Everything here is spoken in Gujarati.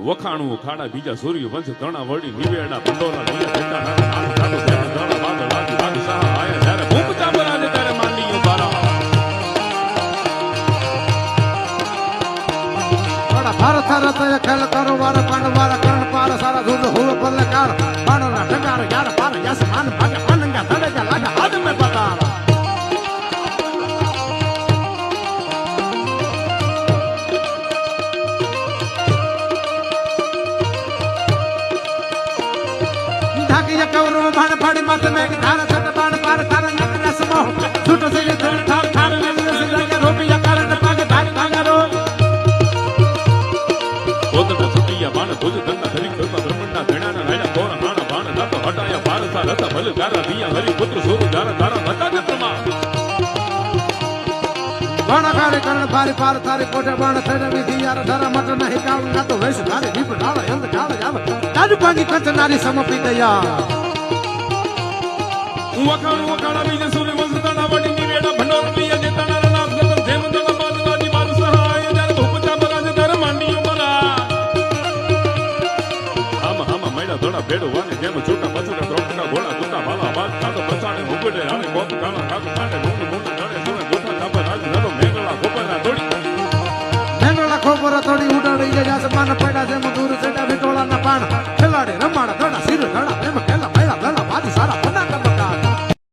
વખાણું ખાડા બીજા સૂર્ય વંશ તણા વળી નિવેડા ભંડોરા લીલા ઠંડા નામ કાઢો તેમ તણા બાદ લાગી બાદશાહ આયા જ્યારે ભૂપતા બરાજે ત્યારે માંડીયું બારા ભારત રતય ખેલ કરો વાર પાંડ વાર કર્ણ પાર સારા ધૂળ હુળ પલ્લે કાર બાણોના ઠગાર યાર પાર યસ માન ભાગે આનંગા તડે લાગે હાથ મે પતાર ઢાકી કવરો ભાણ ફાડી માથે મે ધાર છટ બાણ પાર તાર નક રસ મોહ છૂટ સે ઠાર ઠાર મે રસ લાગે રોપિયા કારણ પાગે ધારી ભાગરો પોતના સુટિયા બાણ ભુજ ધંધા ધરી ધર્મા બ્રહ્મણના ધણાના રાયના કોર નાના બાણ નાતો હટાયા પારસા રતા ભલે ગારા દિયા હરી પુત્ર સોરુ જારા તારા નતા જત્રમા ગણકારી કરણ ભારી પાર તારી પોટે બાણ થઈને વિધિ યાર ધરા મટ નહીં કાવ ના તો વેશ ધારી દીપ ડાળ એમ ડાળ જાવ તાજુ ભાગી કંચનારી સમપી દયા વખાણા બીજે સૂર્ય વંશ તણા વળી નિવેડા ભંડોરા લીયા જે તણા નામ ગતમ જેમ તણા બાદ લાજી બાદશાહ આયા જ્યારે ભૂપતા બરાજે ત્યારે માંડીયું બરા આમાં મૈડા ધોડા ભેડવાને જેમ છૂટા પછુટા ત્રોટકા ઘોડા કુતા ભાલા બાદ કાતો પછાડે મુગડે રાણે કોપ કાણા કાકો કાંડે મુંડ મુંડ ગણે સુને ગોઠા કાપા રાજ નરો મેંગળા ખોપરા તોડી મેંગળા ખોપરા તોડી ઉડાડી જાય આસમાન પડ્યા જેમ દૂર